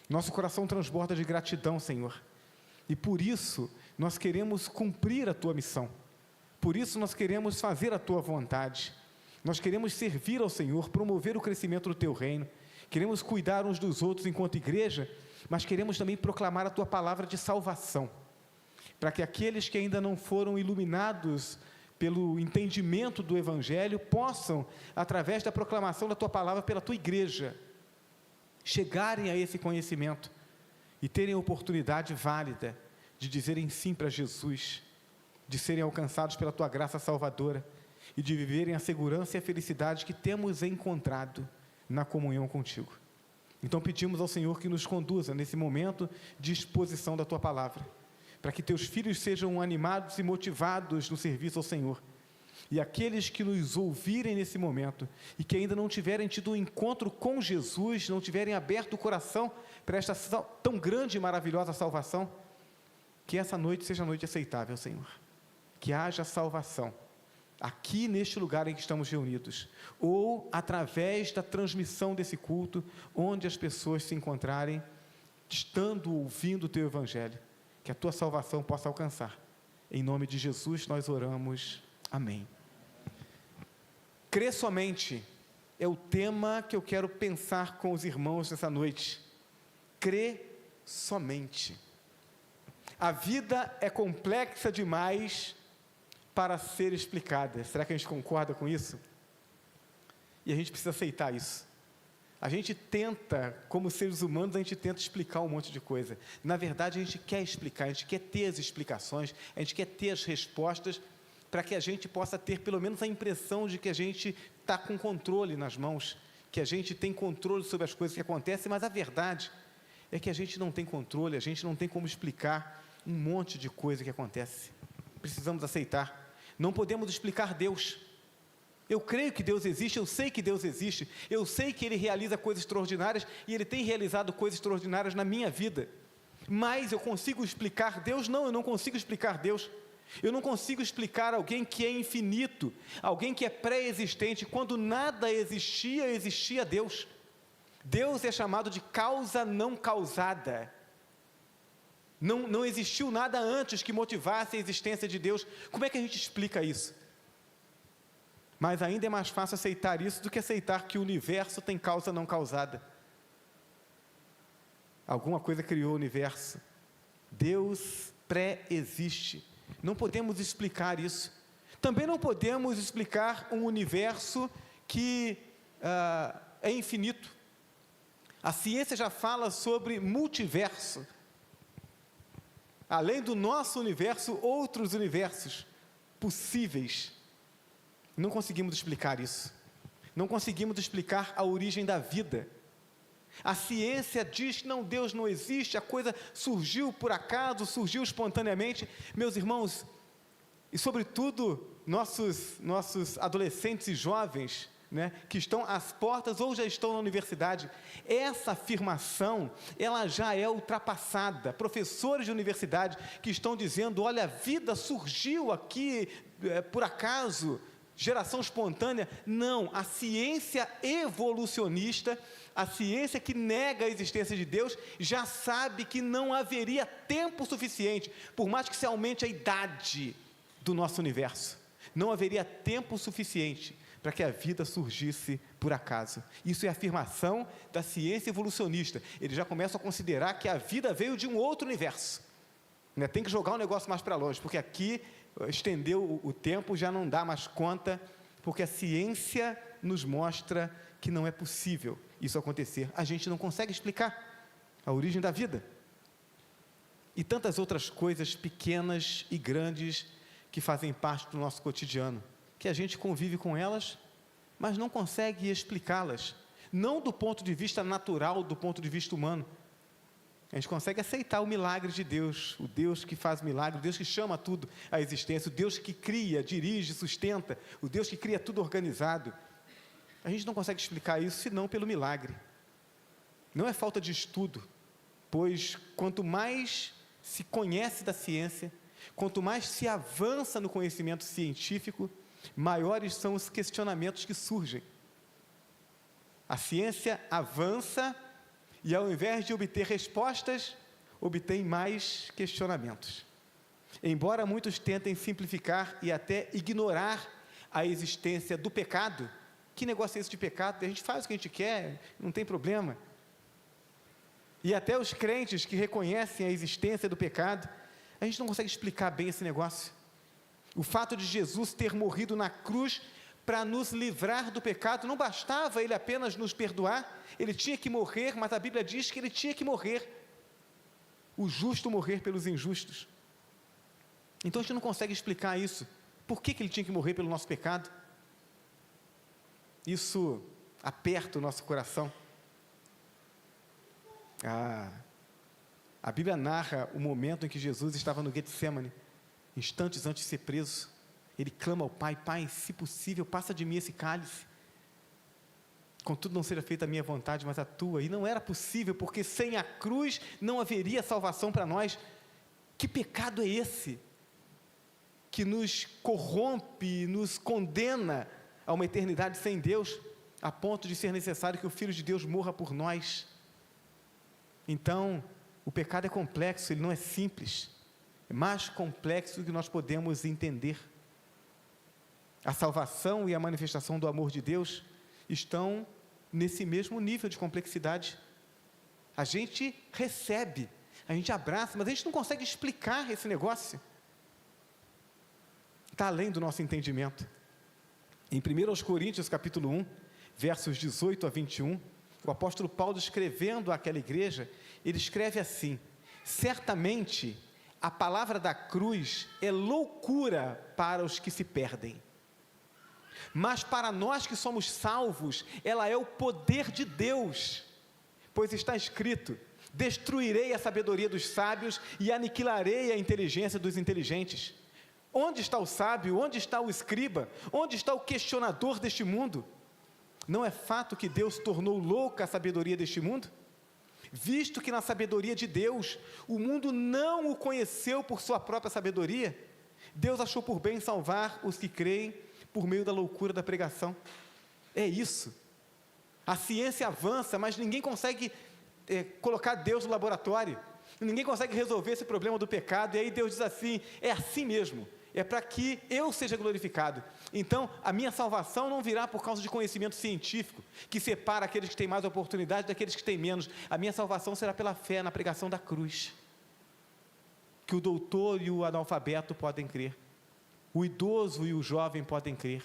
Nosso coração transborda de gratidão, Senhor. E por isso, nós queremos cumprir a Tua missão. Por isso, nós queremos fazer a Tua vontade. Nós queremos servir ao Senhor, promover o crescimento do Teu reino. Queremos cuidar uns dos outros enquanto igreja, mas queremos também proclamar a Tua palavra de salvação, para que aqueles que ainda não foram iluminados pelo entendimento do Evangelho, possam, através da proclamação da Tua palavra pela Tua igreja, chegarem a esse conhecimento e terem a oportunidade válida de dizerem sim para Jesus, de serem alcançados pela Tua graça salvadora e de viverem a segurança e a felicidade que temos encontrado na comunhão contigo. Então pedimos ao Senhor que nos conduza nesse momento de exposição da Tua palavra, para que Teus filhos sejam animados e motivados no serviço ao Senhor, e aqueles que nos ouvirem nesse momento, e que ainda não tiverem tido um encontro com Jesus, não tiverem aberto o coração para esta tão grande e maravilhosa salvação, que essa noite seja noite aceitável, Senhor, que haja salvação, aqui neste lugar em que estamos reunidos, ou através da transmissão desse culto, onde as pessoas se encontrarem, estando ouvindo o Teu Evangelho, que a Tua salvação possa alcançar. Em nome de Jesus nós oramos, amém. Crer somente é o tema que eu quero pensar com os irmãos nessa noite. Crer somente. A vida é complexa demais para ser explicada. Será que a gente concorda com isso? E a gente precisa aceitar isso. A gente tenta, como seres humanos, a gente tenta explicar um monte de coisa. Na verdade, a gente quer explicar, a gente quer ter as explicações, a gente quer ter as respostas, para que a gente possa ter pelo menos a impressão de que a gente está com controle nas mãos, que a gente tem controle sobre as coisas que acontecem, mas a verdade é que a gente não tem controle, a gente não tem como explicar um monte de coisa que acontece. Precisamos aceitar. Não podemos explicar Deus. Eu creio que Deus existe, eu sei que Deus existe, eu sei que Ele realiza coisas extraordinárias, e Ele tem realizado coisas extraordinárias na minha vida, mas eu consigo explicar Deus? Não, eu não consigo explicar Deus. Eu não consigo explicar alguém que é infinito, alguém que é pré-existente. Quando nada existia, existia Deus. Deus é chamado de causa não causada. Não existiu nada antes que motivasse a existência de Deus. Como é que a gente explica isso? Mas ainda é mais fácil aceitar isso do que aceitar que o universo tem causa não causada. Alguma coisa criou o universo. Deus pré-existe. Não podemos explicar isso. Também não podemos explicar um universo que é infinito. A ciência já fala sobre multiverso. Além do nosso universo, outros universos possíveis. Não conseguimos explicar isso. Não conseguimos explicar a origem da vida. A ciência diz que não, Deus não existe, a coisa surgiu por acaso, surgiu espontaneamente. Meus irmãos, e sobretudo nossos adolescentes e jovens, né, que estão às portas ou já estão na universidade, essa afirmação, ela já é ultrapassada. Professores de universidade que estão dizendo, olha, a vida surgiu aqui por acaso, geração espontânea. Não, a ciência evolucionista, a ciência que nega a existência de Deus, já sabe que não haveria tempo suficiente, por mais que se aumente a idade do nosso universo, não haveria tempo suficiente para que a vida surgisse por acaso. Isso é afirmação da ciência evolucionista. Eles já começam a considerar que a vida veio de um outro universo, né? Tem que jogar o negócio mais para longe, porque aqui estendeu o tempo, já não dá mais conta, porque a ciência nos mostra que não é possível isso acontecer. A gente não consegue explicar a origem da vida. E tantas outras coisas pequenas e grandes que fazem parte do nosso cotidiano, que a gente convive com elas, mas não consegue explicá-las, não do ponto de vista natural, do ponto de vista humano. A gente consegue aceitar o milagre de Deus, o Deus que faz milagre, o Deus que chama tudo à existência, o Deus que cria, dirige, sustenta, o Deus que cria tudo organizado. A gente não consegue explicar isso senão pelo milagre. Não é falta de estudo, pois quanto mais se conhece da ciência, quanto mais se avança no conhecimento científico, maiores são os questionamentos que surgem. A ciência avança e ao invés de obter respostas, obtém mais questionamentos. Embora muitos tentem simplificar e até ignorar a existência do pecado, que negócio é esse de pecado? A gente faz o que a gente quer, não tem problema. E até os crentes que reconhecem a existência do pecado, a gente não consegue explicar bem esse negócio. O fato de Jesus ter morrido na cruz para nos livrar do pecado, não bastava ele apenas nos perdoar, ele tinha que morrer, mas a Bíblia diz que ele tinha que morrer, o justo morrer pelos injustos. Então a gente não consegue explicar isso, por que ele tinha que morrer pelo nosso pecado? Isso aperta o nosso coração. A Bíblia narra o momento em que Jesus estava no Getsêmani, instantes antes de ser preso. Ele clama ao Pai: Pai, se possível, passa de mim esse cálice, contudo não seja feita a minha vontade, mas a tua. E não era possível, porque sem a cruz não haveria salvação para nós. Que pecado é esse que nos corrompe, nos condena a uma eternidade sem Deus, a ponto de ser necessário que o Filho de Deus morra por nós? Então, o pecado é complexo, ele não é simples, é mais complexo do que nós podemos entender. A salvação e a manifestação do amor de Deus estão nesse mesmo nível de complexidade. A gente recebe, a gente abraça, mas a gente não consegue explicar esse negócio. Está além do nosso entendimento. Em 1 Coríntios capítulo 1, versos 18 a 21, o apóstolo Paulo, escrevendo àquela igreja, ele escreve assim: certamente a palavra da cruz é loucura para os que se perdem, mas para nós que somos salvos, ela é o poder de Deus, pois está escrito: destruirei a sabedoria dos sábios e aniquilarei a inteligência dos inteligentes. Onde está o sábio? Onde está o escriba? Onde está o questionador deste mundo? Não é fato que Deus tornou louca a sabedoria deste mundo? Visto que na sabedoria de Deus, o mundo não o conheceu por sua própria sabedoria, Deus achou por bem salvar os que creem por meio da loucura da pregação. É isso. A ciência avança, mas ninguém consegue colocar Deus no laboratório. Ninguém consegue resolver esse problema do pecado. E aí Deus diz assim: é assim mesmo. É para que eu seja glorificado. Então, a minha salvação não virá por causa de conhecimento científico, que separa aqueles que têm mais oportunidade daqueles que têm menos. A minha salvação será pela fé na pregação da cruz, que o doutor e o analfabeto podem crer, o idoso e o jovem podem crer.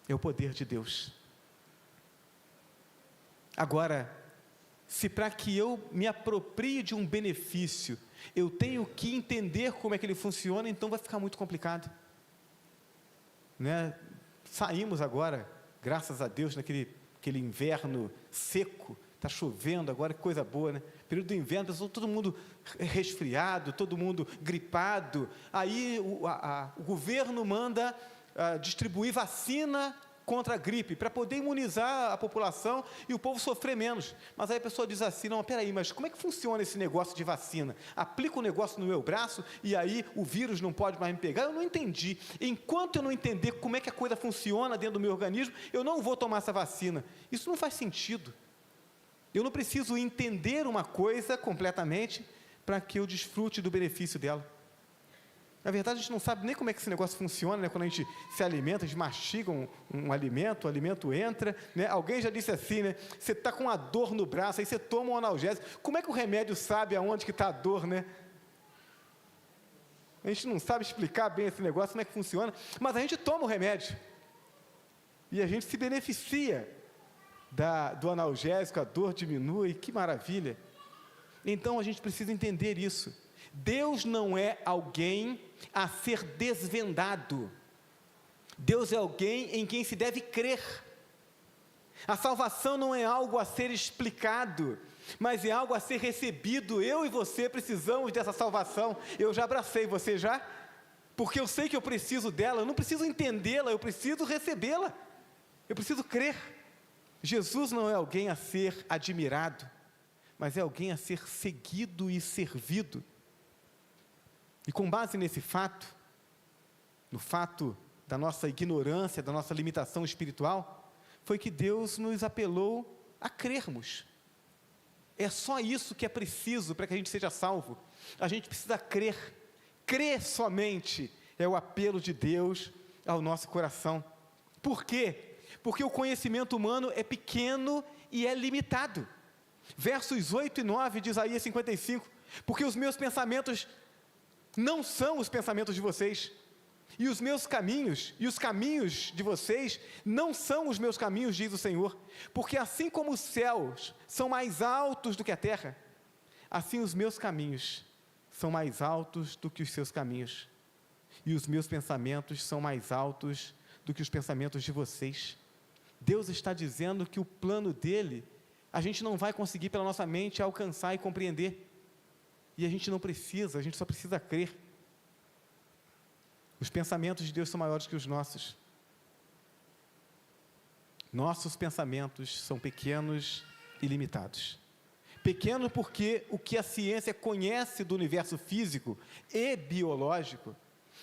É o poder de Deus. Agora, se para que eu me aproprie de um benefício, eu tenho que entender como é que ele funciona, então vai ficar muito complicado, né? Saímos agora, graças a Deus, aquele inverno seco, está chovendo agora, que coisa boa, né? Período do inverno, todo mundo resfriado, todo mundo gripado. Aí o governo manda distribuir vacina contra a gripe, para poder imunizar a população e o povo sofrer menos. Mas aí a pessoa diz assim: não, peraí, mas como é que funciona esse negócio de vacina? Aplica o negócio no meu braço e aí o vírus não pode mais me pegar? Eu não entendi. Enquanto eu não entender como é que a coisa funciona dentro do meu organismo, eu não vou tomar essa vacina. Isso não faz sentido. Eu não preciso entender uma coisa completamente para que eu desfrute do benefício dela. Na verdade, a gente não sabe nem como é que esse negócio funciona, né? Quando a gente se alimenta, a gente mastiga um alimento, o alimento entra, né? Alguém já disse assim, né? Você está com uma dor no braço, aí você toma um analgésico. Como é que o remédio sabe aonde que está a dor, né? A gente não sabe explicar bem esse negócio, como é que funciona, mas a gente toma o remédio. E a gente se beneficia do analgésico, a dor diminui, que maravilha. Então, a gente precisa entender isso. Deus não é alguém a ser desvendado. Deus é alguém em quem se deve crer. A salvação não é algo a ser explicado, mas é algo a ser recebido. Eu e você precisamos dessa salvação. Eu já abracei, você já? Porque eu sei que eu preciso dela, eu não preciso entendê-la, eu preciso recebê-la. Eu preciso crer. Jesus não é alguém a ser admirado, mas é alguém a ser seguido e servido. E com base nesse fato, no fato da nossa ignorância, da nossa limitação espiritual, foi que Deus nos apelou a crermos. É só isso que é preciso para que a gente seja salvo. A gente precisa crer. Crer somente é o apelo de Deus ao nosso coração. Por quê? Porque o conhecimento humano é pequeno e é limitado. Versos 8 e 9 de Isaías 55, porque os meus pensamentos não são os pensamentos de vocês, e os meus caminhos, e os caminhos de vocês, não são os meus caminhos, diz o Senhor, porque assim como os céus são mais altos do que a terra, assim os meus caminhos são mais altos do que os seus caminhos, e os meus pensamentos são mais altos do que os pensamentos de vocês. Deus está dizendo que o plano dele, a gente não vai conseguir pela nossa mente alcançar e compreender, e a gente não precisa, a gente só precisa crer. Os pensamentos de Deus são maiores que os nossos. Nossos pensamentos são pequenos e limitados. Pequeno porque o que a ciência conhece do universo físico e biológico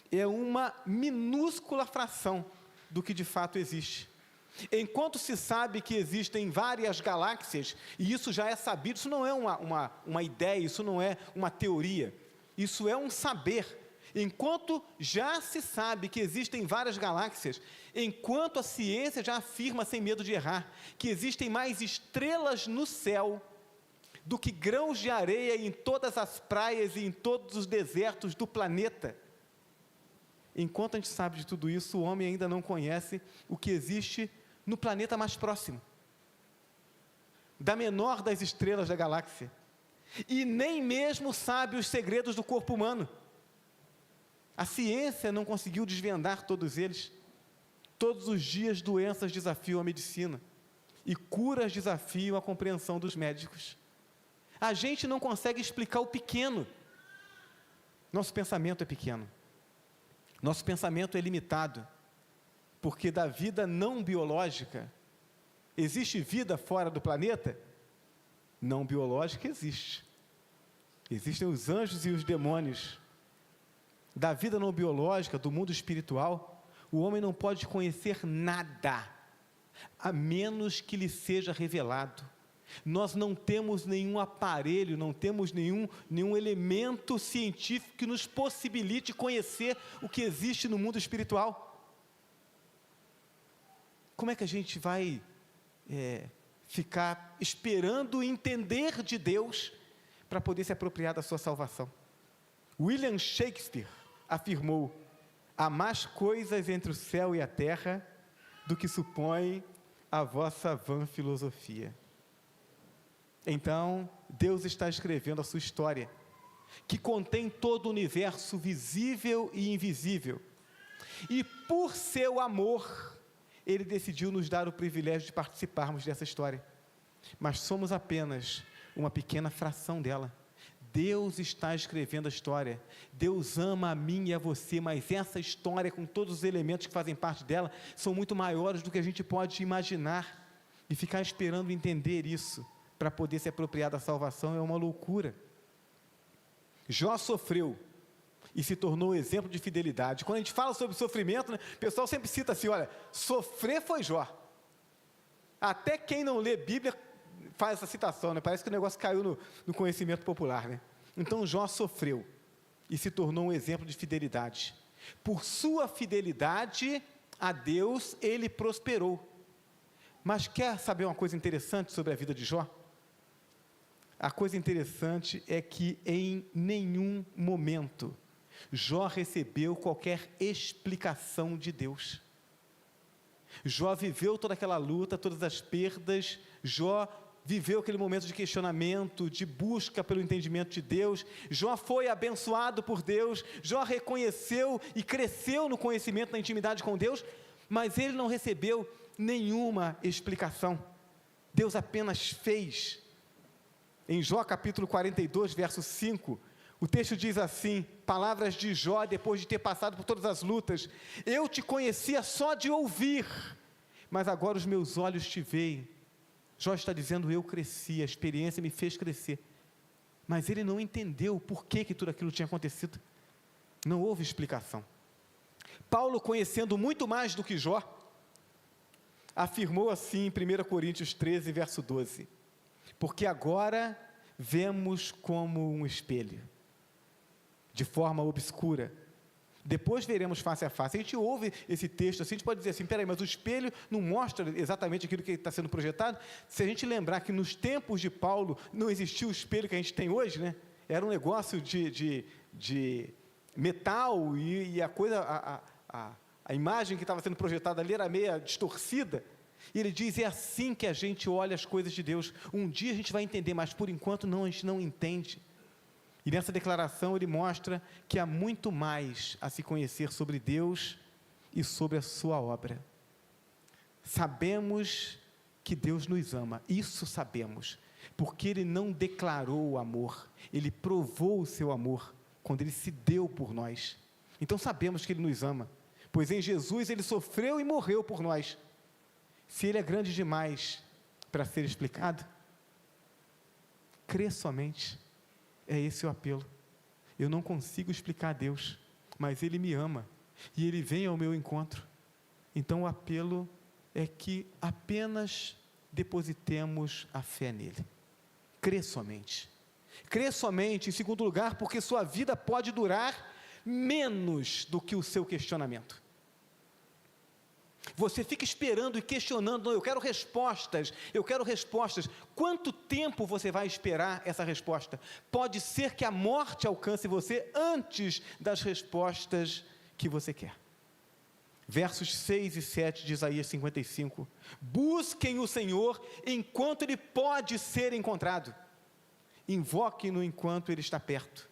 é uma minúscula fração do que de fato existe. Enquanto se sabe que existem várias galáxias, e isso já é sabido, isso não é uma ideia, isso não é uma teoria, isso é um saber. Enquanto já se sabe que existem várias galáxias, enquanto a ciência já afirma sem medo de errar, que existem mais estrelas no céu do que grãos de areia em todas as praias e em todos os desertos do planeta, enquanto a gente sabe de tudo isso, o homem ainda não conhece o que existe no planeta mais próximo, da menor das estrelas da galáxia, e nem mesmo sabe os segredos do corpo humano. A ciência não conseguiu desvendar todos eles. Todos os dias doenças desafiam a medicina, e curas desafiam a compreensão dos médicos. A gente não consegue explicar o pequeno. Nosso pensamento é pequeno. Nosso pensamento é limitado, porque da vida não biológica, existe vida fora do planeta? Não biológica existe. Existem os anjos e os demônios. Da vida não biológica, do mundo espiritual, o homem não pode conhecer nada, a menos que lhe seja revelado. Nós não temos nenhum aparelho, não temos nenhum elemento científico que nos possibilite conhecer o que existe no mundo espiritual. Como é que a gente vai ficar esperando entender de Deus para poder se apropriar da sua salvação? William Shakespeare afirmou: há mais coisas entre o céu e a terra do que supõe a vossa vã filosofia. Então, Deus está escrevendo a sua história, que contém todo o universo visível e invisível, e por seu amor, Ele decidiu nos dar o privilégio de participarmos dessa história, mas somos apenas uma pequena fração dela. Deus está escrevendo a história, Deus ama a mim e a você, mas essa história, com todos os elementos que fazem parte dela, são muito maiores do que a gente pode imaginar, e ficar esperando entender isso, para poder se apropriar da salvação, é uma loucura. Jó sofreu, e se tornou exemplo de fidelidade. Quando a gente fala sobre sofrimento, né, o pessoal sempre cita assim, olha, sofrer foi Jó. Até quem não lê Bíblia faz essa citação, né? Parece que o negócio caiu no conhecimento popular, né? Então Jó sofreu e se tornou um exemplo de fidelidade. Por sua fidelidade a Deus, ele prosperou. Mas quer saber uma coisa interessante sobre a vida de Jó? A coisa interessante é que em nenhum momento Jó recebeu qualquer explicação de Deus. Jó viveu toda aquela luta, todas as perdas. Jó viveu aquele momento de questionamento, de busca pelo entendimento de Deus. Jó foi abençoado por Deus. Jó reconheceu e cresceu no conhecimento, na intimidade com Deus, mas ele não recebeu nenhuma explicação. Deus apenas fez. Em Jó capítulo 42, verso 5, o texto diz assim, palavras de Jó depois de ter passado por todas as lutas: eu te conhecia só de ouvir, mas agora os meus olhos te veem. Jó está dizendo, eu cresci, a experiência me fez crescer, mas ele não entendeu por que tudo aquilo tinha acontecido, não houve explicação. Paulo, conhecendo muito mais do que Jó, afirmou assim em 1 Coríntios 13, verso 12: porque agora vemos como um espelho, de forma obscura, depois veremos face a face. A gente ouve esse texto assim, a gente pode dizer assim, peraí, mas o espelho não mostra exatamente aquilo que está sendo projetado? Se a gente lembrar que nos tempos de Paulo não existia o espelho que a gente tem hoje, né? Era um negócio de metal, e a coisa, a imagem que estava sendo projetada ali era meio distorcida. E ele diz, é assim que a gente olha as coisas de Deus. Um dia a gente vai entender, mas por enquanto não, a gente não entende. E nessa declaração ele mostra que há muito mais a se conhecer sobre Deus e sobre a sua obra. Sabemos que Deus nos ama, isso sabemos, porque Ele não declarou o amor, Ele provou o seu amor, quando Ele se deu por nós. Então sabemos que Ele nos ama, pois em Jesus Ele sofreu e morreu por nós. Se Ele é grande demais para ser explicado, crê somente. É esse o apelo. Eu não consigo explicar a Deus, mas Ele me ama, e Ele vem ao meu encontro. Então o apelo é que apenas depositemos a fé nele. Crê somente. Crê somente, em segundo lugar, porque sua vida pode durar menos do que o seu questionamento. Você fica esperando e questionando, não, eu quero respostas. Quanto tempo você vai esperar essa resposta? Pode ser que a morte alcance você antes das respostas que você quer. Versos 6 e 7 de Isaías 55, busquem o Senhor enquanto Ele pode ser encontrado, invoquem-no enquanto Ele está perto,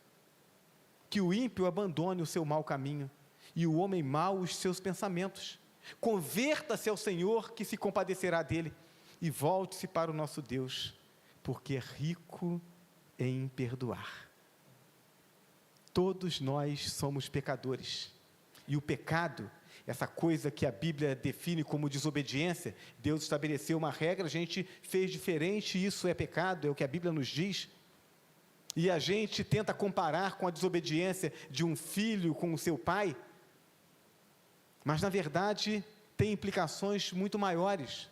que o ímpio abandone o seu mau caminho, e o homem mau os seus pensamentos, converta-se ao Senhor que se compadecerá dele, e volte-se para o nosso Deus, porque é rico em perdoar. Todos nós somos pecadores, e o pecado, essa coisa que a Bíblia define como desobediência, Deus estabeleceu uma regra, a gente fez diferente, isso é pecado, é o que a Bíblia nos diz, e a gente tenta comparar com a desobediência de um filho com o seu pai, mas na verdade tem implicações muito maiores,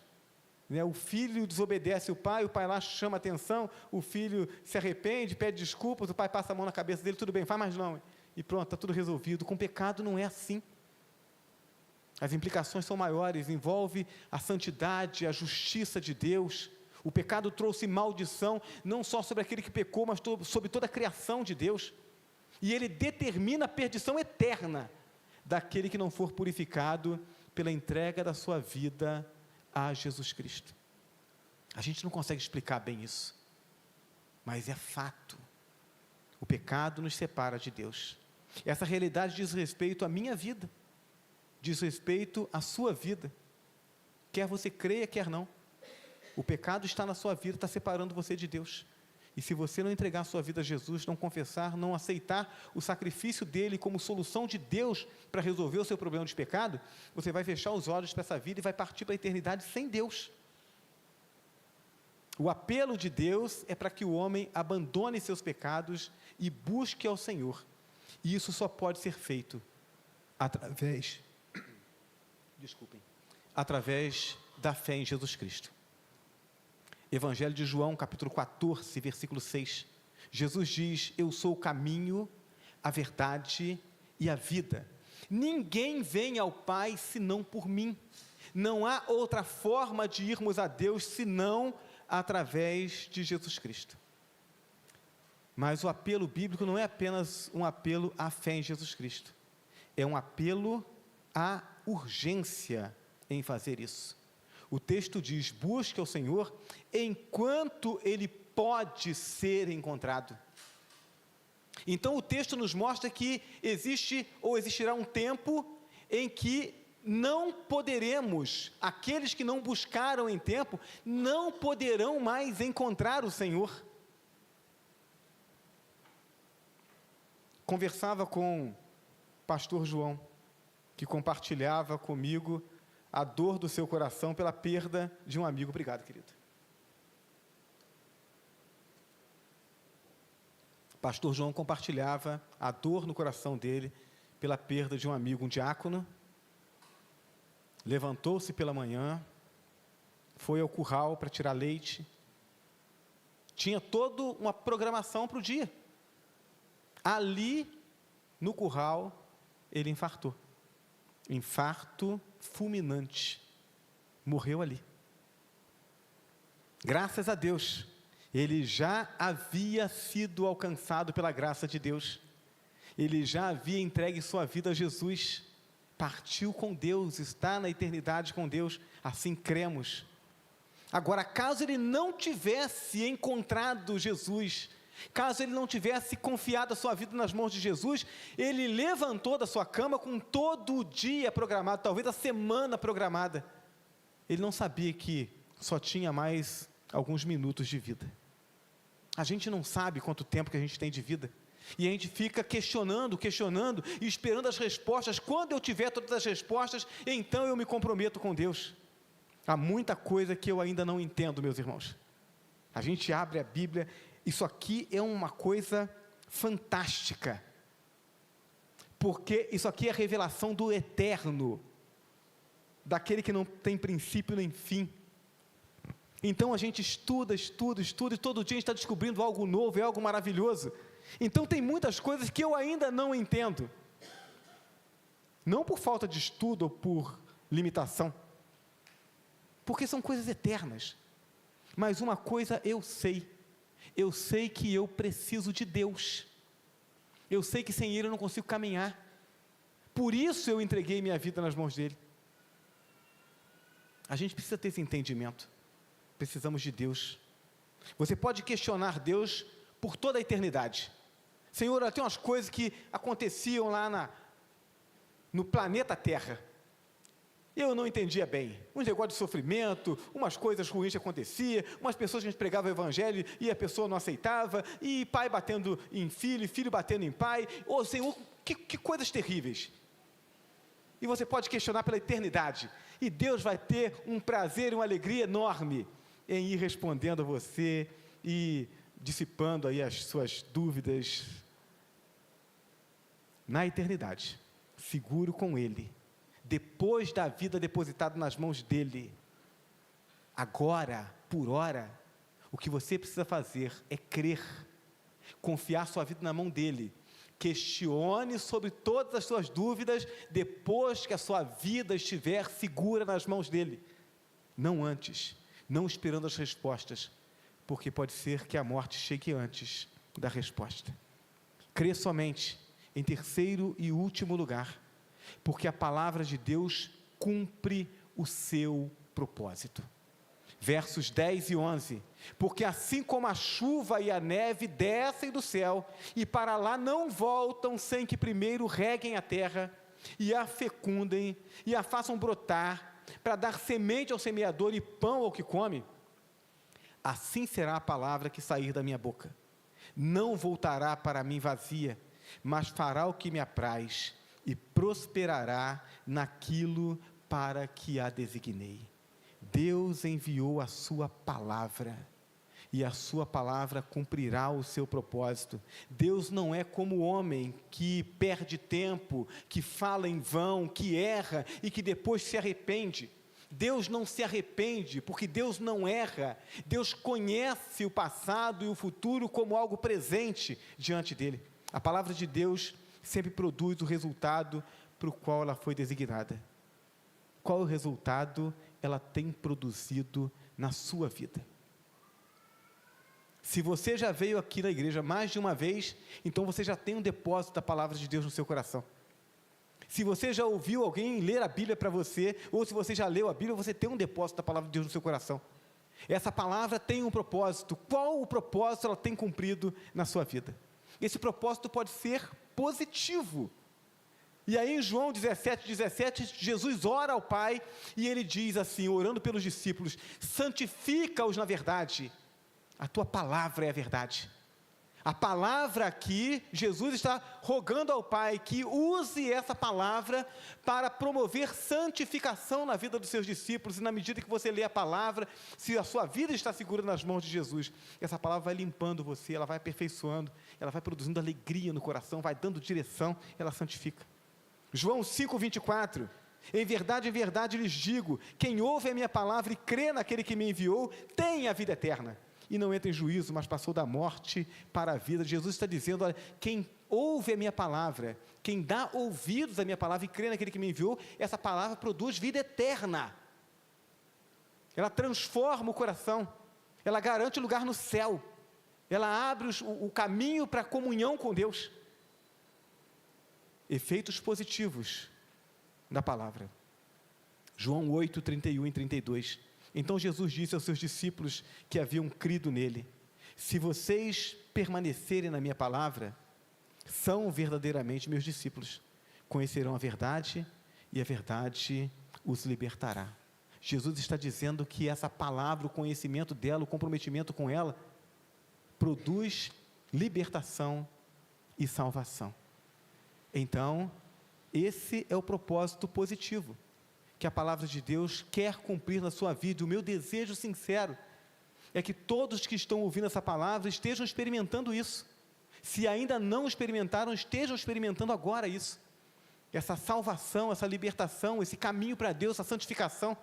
né? O filho desobedece o pai lá chama atenção, o filho se arrepende, pede desculpas, o pai passa a mão na cabeça dele, tudo bem, faz mais não, e pronto, está tudo resolvido. Com o pecado não é assim. As implicações são maiores, envolve a santidade, a justiça de Deus. O pecado trouxe maldição, não só sobre aquele que pecou, mas sobre toda a criação de Deus, e ele determina a perdição eterna daquele que não for purificado pela entrega da sua vida a Jesus Cristo. A gente não consegue explicar bem isso, mas é fato. O pecado nos separa de Deus. Essa realidade diz respeito à minha vida, diz respeito à sua vida, quer você creia, quer não. O pecado está na sua vida, está separando você de Deus. E se você não entregar a sua vida a Jesus, não confessar, não aceitar o sacrifício dele como solução de Deus para resolver o seu problema de pecado, você vai fechar os olhos para essa vida e vai partir para a eternidade sem Deus. O apelo de Deus é para que o homem abandone seus pecados e busque ao Senhor. E isso só pode ser feito através da fé em Jesus Cristo. Evangelho de João, capítulo 14, versículo 6, Jesus diz, eu sou o caminho, a verdade e a vida, ninguém vem ao Pai senão por mim, não há outra forma de irmos a Deus senão através de Jesus Cristo. Mas o apelo bíblico não é apenas um apelo à fé em Jesus Cristo, é um apelo à urgência em fazer isso. O texto diz, busque ao Senhor enquanto Ele pode ser encontrado. Então o texto nos mostra que existe ou existirá um tempo em que não poderemos, aqueles que não buscaram em tempo, não poderão mais encontrar o Senhor. Conversava com o pastor João, que compartilhava comigo a dor do seu coração pela perda de um amigo. Obrigado, querido. Pastor João compartilhava a dor no coração dele pela perda de um amigo, um diácono. Levantou-se pela manhã, foi ao curral para tirar leite. Tinha toda uma programação para o dia. Ali, no curral, ele infartou. Infarto fulminante. Morreu ali. Graças a Deus, ele já havia sido alcançado pela graça de Deus. Ele já havia entregue sua vida a Jesus. Partiu com Deus, está na eternidade com Deus. Assim cremos. Agora, caso ele não tivesse encontrado Jesus, caso ele não tivesse confiado a sua vida nas mãos de Jesus, ele levantou da sua cama com todo o dia programado, talvez a semana programada. Ele não sabia que só tinha mais alguns minutos de vida. A gente não sabe quanto tempo que a gente tem de vida. E a gente fica questionando e esperando as respostas. Quando eu tiver todas as respostas, então eu me comprometo com Deus. Há muita coisa que eu ainda não entendo, meus irmãos. A gente abre a Bíblia, isso aqui é uma coisa fantástica. Porque isso aqui é a revelação do eterno, daquele que não tem princípio nem fim. Então a gente estuda, e todo dia a gente está descobrindo algo novo, é algo maravilhoso. Então tem muitas coisas que eu ainda não entendo. Não por falta de estudo ou por limitação, porque são coisas eternas. Mas uma coisa eu sei que eu preciso de Deus. Eu sei que sem Ele eu não consigo caminhar. Por isso eu entreguei minha vida nas mãos dEle. A gente precisa ter esse entendimento. Precisamos de Deus. Você pode questionar Deus por toda a eternidade. Senhor, tem umas coisas que aconteciam lá no planeta Terra. Eu não entendia bem. Um negócio de sofrimento, umas coisas ruins que aconteciam, umas pessoas que a gente pregava o evangelho e a pessoa não aceitava, e pai batendo em filho, e filho batendo em pai. Ô Senhor, que coisas terríveis. E você pode questionar pela eternidade. E Deus vai ter um prazer e uma alegria enorme em ir respondendo a você e dissipando aí as suas dúvidas. Na eternidade, seguro com Ele, depois da vida depositada nas mãos dEle. Agora, por hora, o que você precisa fazer é crer, confiar sua vida na mão dEle. Questione sobre todas as suas dúvidas depois que a sua vida estiver segura nas mãos dEle. Não antes, não esperando as respostas, porque pode ser que a morte chegue antes da resposta. Crê somente, em terceiro e último lugar, porque a palavra de Deus cumpre o seu propósito. Versos 10 e 11, porque assim como a chuva e a neve descem do céu, e para lá não voltam sem que primeiro reguem a terra, e a fecundem, e a façam brotar, para dar semente ao semeador e pão ao que come, assim será a palavra que sair da minha boca. Não voltará para mim vazia, mas fará o que me apraz, e prosperará naquilo para que a designei. Deus enviou a sua palavra, e a sua palavra cumprirá o seu propósito. Deus não é como o homem que perde tempo, que fala em vão, que erra e que depois se arrepende. Deus não se arrepende, porque Deus não erra. Deus conhece o passado e o futuro como algo presente diante dele. A palavra de Deus sempre produz o resultado para o qual ela foi designada. Qual é o resultado ela tem produzido na sua vida? Se você já veio aqui na igreja mais de uma vez, então você já tem um depósito da palavra de Deus no seu coração. Se você já ouviu alguém ler a Bíblia para você, ou se você já leu a Bíblia, você tem um depósito da palavra de Deus no seu coração. Essa palavra tem um propósito. Qual o propósito ela tem cumprido na sua vida? Esse propósito pode ser positivo. E aí em João 17, Jesus ora ao Pai, e ele diz assim, orando pelos discípulos: santifica-os na verdade, a tua palavra é a verdade. A palavra aqui, Jesus está rogando ao Pai que use essa palavra para promover santificação na vida dos seus discípulos, e na medida que você lê a palavra, se a sua vida está segura nas mãos de Jesus, essa palavra vai limpando você, ela vai aperfeiçoando, ela vai produzindo alegria no coração, vai dando direção, ela santifica. João 5:24, Em verdade lhes digo, quem ouve a minha palavra e crê naquele que me enviou, tem a vida eterna, e não entra em juízo, mas passou da morte para a vida. Jesus está dizendo, olha, quem ouve a minha palavra, quem dá ouvidos à minha palavra e crê naquele que me enviou, essa palavra produz vida eterna, ela transforma o coração, ela garante lugar no céu, ela abre o caminho para a comunhão com Deus. Efeitos positivos da palavra. João 8, 31 e 32. Então Jesus disse aos seus discípulos que haviam crido nele, se vocês permanecerem na minha palavra, são verdadeiramente meus discípulos, conhecerão a verdade e a verdade os libertará. Jesus está dizendo que essa palavra, o conhecimento dela, o comprometimento com ela, produz libertação e salvação. Então, esse é o propósito positivo que a palavra de Deus quer cumprir na sua vida. O meu desejo sincero é que todos que estão ouvindo essa palavra estejam experimentando isso. Se ainda não experimentaram, estejam experimentando agora isso. Essa salvação, essa libertação, esse caminho para Deus, essa santificação,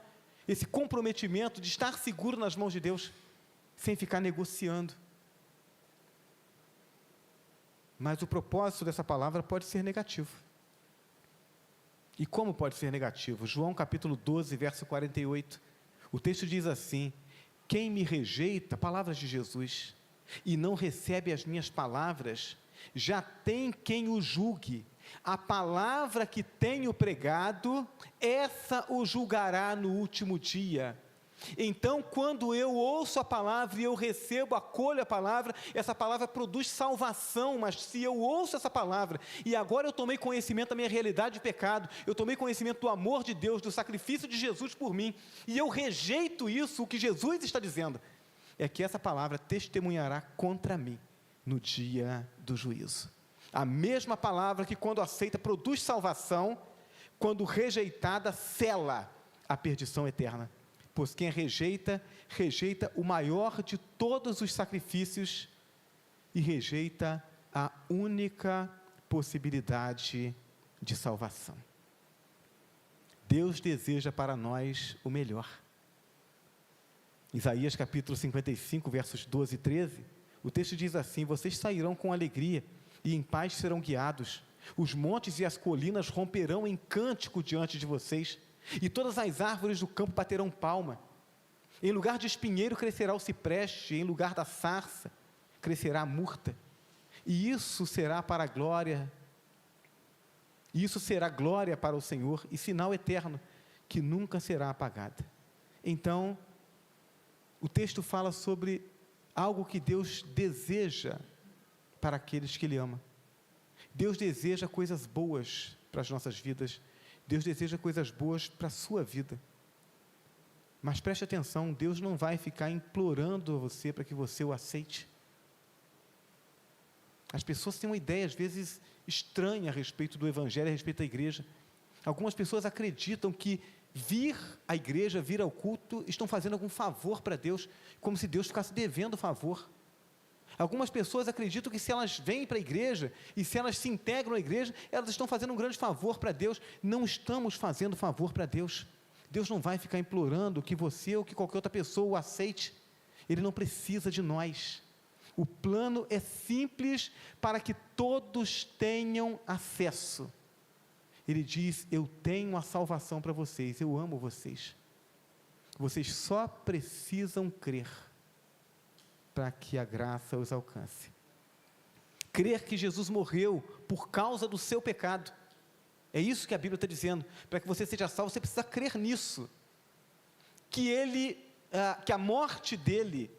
esse comprometimento de estar seguro nas mãos de Deus, sem ficar negociando. Mas o propósito dessa palavra pode ser negativo. E como pode ser negativo? João capítulo 12, verso 48, o texto diz assim, quem me rejeita, palavras de Jesus, e não recebe as minhas palavras, já tem quem o julgue. A palavra que tenho pregado, essa o julgará no último dia. Então, quando eu ouço a palavra e eu recebo, acolho a palavra, essa palavra produz salvação, mas se eu ouço essa palavra, e agora eu tomei conhecimento da minha realidade de pecado, eu tomei conhecimento do amor de Deus, do sacrifício de Jesus por mim, e eu rejeito isso, o que Jesus está dizendo, é que essa palavra testemunhará contra mim, no dia do juízo. A mesma palavra que quando aceita produz salvação, quando rejeitada sela a perdição eterna. Pois quem rejeita, rejeita o maior de todos os sacrifícios e rejeita a única possibilidade de salvação. Deus deseja para nós o melhor. Isaías capítulo 55, versos 12 e 13, o texto diz assim, vocês sairão com alegria e em paz serão guiados, os montes e as colinas romperão em cântico diante de vocês, e todas as árvores do campo baterão palma, em lugar de espinheiro crescerá o cipreste, em lugar da sarça crescerá a murta, e isso será para a glória, isso será glória para o Senhor, e sinal eterno, que nunca será apagado. Então, o texto fala sobre algo que Deus deseja para aqueles que Ele ama. Deus deseja coisas boas para as nossas vidas, Deus deseja coisas boas para a sua vida, mas preste atenção, Deus não vai ficar implorando a você para que você o aceite. As pessoas têm uma ideia às vezes estranha a respeito do Evangelho, a respeito da igreja. Algumas pessoas acreditam que vir à igreja, vir ao culto, estão fazendo algum favor para Deus, como se Deus ficasse devendo favor. Algumas pessoas acreditam que se elas vêm para a igreja, e se elas se integram à igreja, elas estão fazendo um grande favor para Deus. Não estamos fazendo favor para Deus. Deus não vai ficar implorando que você ou que qualquer outra pessoa o aceite. Ele não precisa de nós. O plano é simples para que todos tenham acesso. Ele diz, eu tenho a salvação para vocês, eu amo vocês. Vocês só precisam crer para que a graça os alcance. Crer que Jesus morreu por causa do seu pecado. É isso que a Bíblia está dizendo. Para que você seja salvo, você precisa crer nisso. Que a morte dele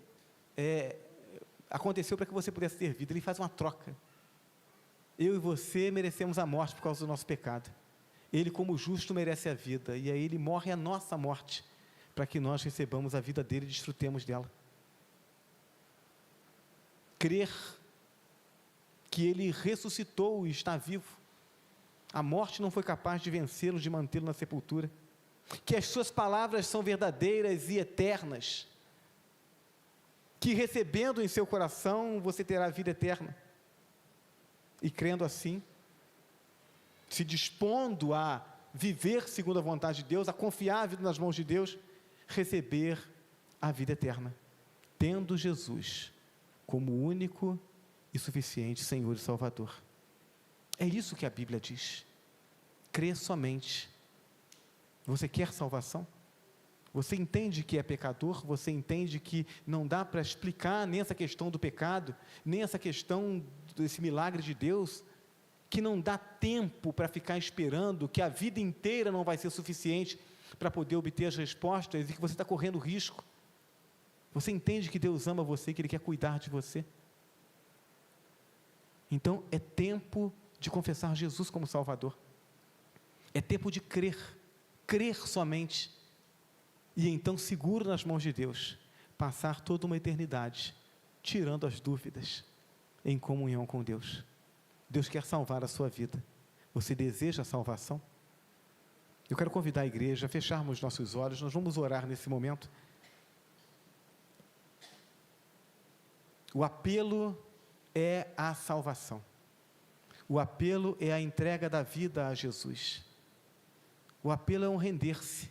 aconteceu para que você pudesse ter vida. Ele faz uma troca. Eu e você merecemos a morte por causa do nosso pecado. Ele, como justo, merece a vida. E aí ele morre a nossa morte, para que nós recebamos a vida dele e desfrutemos dela. Crer que ele ressuscitou e está vivo. A morte não foi capaz de vencê-lo, de mantê-lo na sepultura. Que as suas palavras são verdadeiras e eternas. Que recebendo em seu coração, você terá a vida eterna. E crendo assim, se dispondo a viver segundo a vontade de Deus, a confiar a vida nas mãos de Deus, receber a vida eterna, tendo Jesus como único e suficiente Senhor e Salvador. É isso que a Bíblia diz. Crê somente. Você quer salvação? Você entende que é pecador? Você entende que não dá para explicar nem essa questão do pecado, nem essa questão desse milagre de Deus, que não dá tempo para ficar esperando, que a vida inteira não vai ser suficiente para poder obter as respostas e que você está correndo risco? Você entende que Deus ama você, que Ele quer cuidar de você? Então, é tempo de confessar Jesus como Salvador. É tempo de crer somente, e então, seguro nas mãos de Deus, passar toda uma eternidade, tirando as dúvidas, em comunhão com Deus. Deus quer salvar a sua vida. Você deseja a salvação? Eu quero convidar a igreja a fecharmos nossos olhos, nós vamos orar nesse momento. O apelo é a salvação. O apelo é a entrega da vida a Jesus. O apelo é um render-se.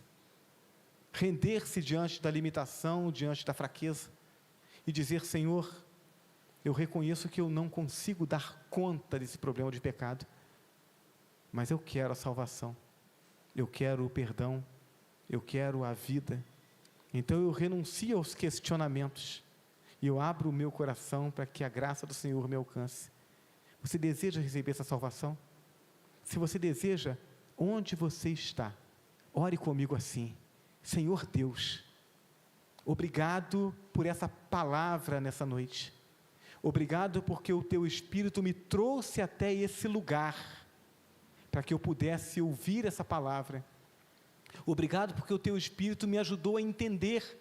Render-se diante da limitação, diante da fraqueza, e dizer: Senhor, eu reconheço que eu não consigo dar conta desse problema de pecado, mas eu quero a salvação, eu quero o perdão, eu quero a vida. Então eu renuncio aos questionamentos, e eu abro o meu coração para que a graça do Senhor me alcance. Você deseja receber essa salvação? Se você deseja, onde você está, ore comigo assim: Senhor Deus, obrigado por essa palavra nessa noite, obrigado porque o Teu Espírito me trouxe até esse lugar, para que eu pudesse ouvir essa palavra. Obrigado porque o Teu Espírito me ajudou a entender,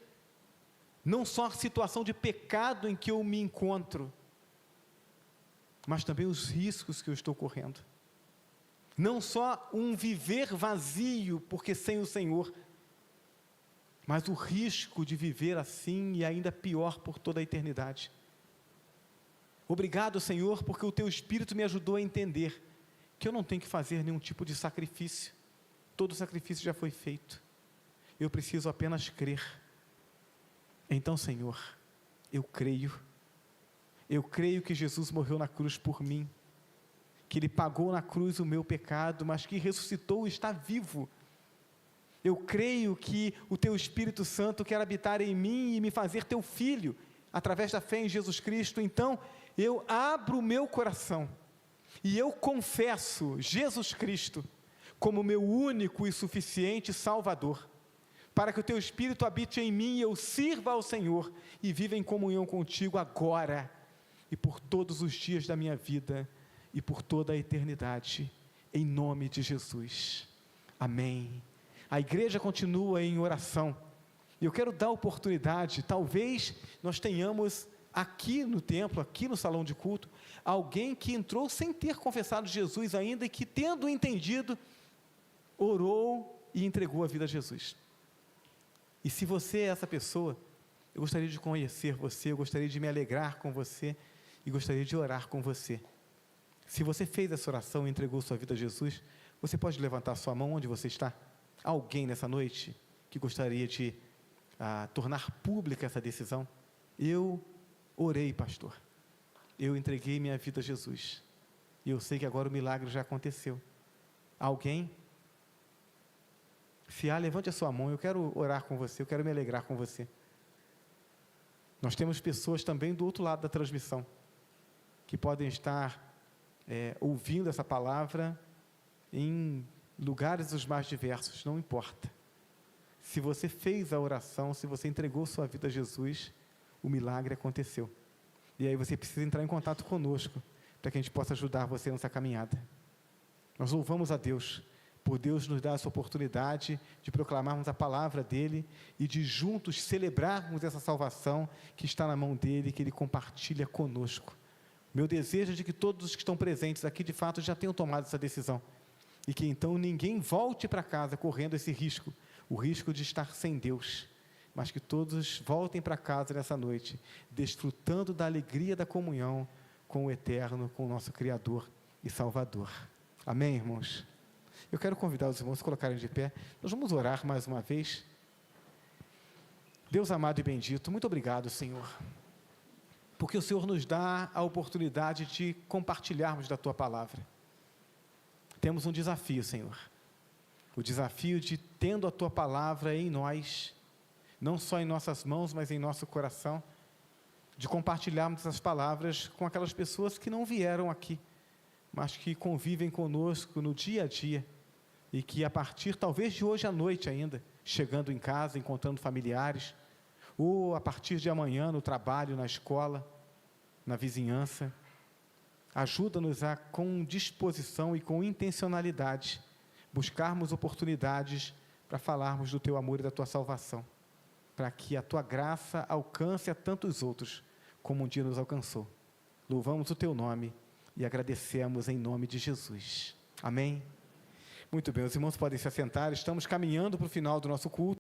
não só a situação de pecado em que eu me encontro, mas também os riscos que eu estou correndo. Não só um viver vazio, porque sem o Senhor, mas o risco de viver assim e ainda pior por toda a eternidade. Obrigado, Senhor, porque o Teu Espírito me ajudou a entender que eu não tenho que fazer nenhum tipo de sacrifício. Todo o sacrifício já foi feito. Eu preciso apenas crer. Então, Senhor, eu creio que Jesus morreu na cruz por mim, que Ele pagou na cruz o meu pecado, mas que ressuscitou e está vivo. Eu creio que o Teu Espírito Santo quer habitar em mim e me fazer Teu filho, através da fé em Jesus Cristo. Então, eu abro o meu coração, e eu confesso Jesus Cristo como meu único e suficiente Salvador, para que o Teu Espírito habite em mim e eu sirva ao Senhor, e viva em comunhão contigo agora, e por todos os dias da minha vida, e por toda a eternidade, em nome de Jesus, amém. A igreja continua em oração, e eu quero dar oportunidade, talvez nós tenhamos aqui no templo, aqui no salão de culto, alguém que entrou sem ter confessado Jesus ainda, e que, tendo entendido, orou e entregou a vida a Jesus. E se você é essa pessoa, eu gostaria de conhecer você, eu gostaria de me alegrar com você, e gostaria de orar com você. Se você fez essa oração e entregou sua vida a Jesus, você pode levantar sua mão onde você está? Alguém nessa noite que gostaria de tornar pública essa decisão? Eu orei, pastor, eu entreguei minha vida a Jesus, e eu sei que agora o milagre já aconteceu. Alguém? Se há, levante a sua mão, eu quero orar com você, eu quero me alegrar com você. Nós temos pessoas também do outro lado da transmissão, que podem estar ouvindo essa palavra em lugares os mais diversos, não importa. Se você fez a oração, se você entregou sua vida a Jesus, o milagre aconteceu. E aí você precisa entrar em contato conosco, para que a gente possa ajudar você nessa caminhada. Nós louvamos a Deus, por Deus nos dar essa oportunidade de proclamarmos a palavra dEle, e de juntos celebrarmos essa salvação que está na mão dEle, que Ele compartilha conosco. Meu desejo é de que todos os que estão presentes aqui, de fato, já tenham tomado essa decisão, e que então ninguém volte para casa correndo esse risco, o risco de estar sem Deus, mas que todos voltem para casa nessa noite, desfrutando da alegria da comunhão com o Eterno, com o nosso Criador e Salvador. Amém, irmãos? Eu quero convidar os irmãos a se colocarem de pé. Nós vamos orar mais uma vez. Deus amado e bendito, muito obrigado, Senhor, porque o Senhor nos dá a oportunidade de compartilharmos da Tua palavra. Temos um desafio, Senhor, o desafio de, tendo a Tua palavra em nós, não só em nossas mãos, mas em nosso coração, de compartilharmos essas palavras com aquelas pessoas que não vieram aqui, mas que convivem conosco no dia a dia, e que a partir, talvez de hoje à noite ainda, chegando em casa, encontrando familiares, ou a partir de amanhã no trabalho, na escola, na vizinhança, ajuda-nos a, com disposição e com intencionalidade, buscarmos oportunidades para falarmos do Teu amor e da Tua salvação, para que a Tua graça alcance a tantos outros, como um dia nos alcançou. Louvamos o Teu nome e agradecemos em nome de Jesus. Amém? Muito bem, os irmãos podem se assentar, estamos caminhando para o final do nosso culto.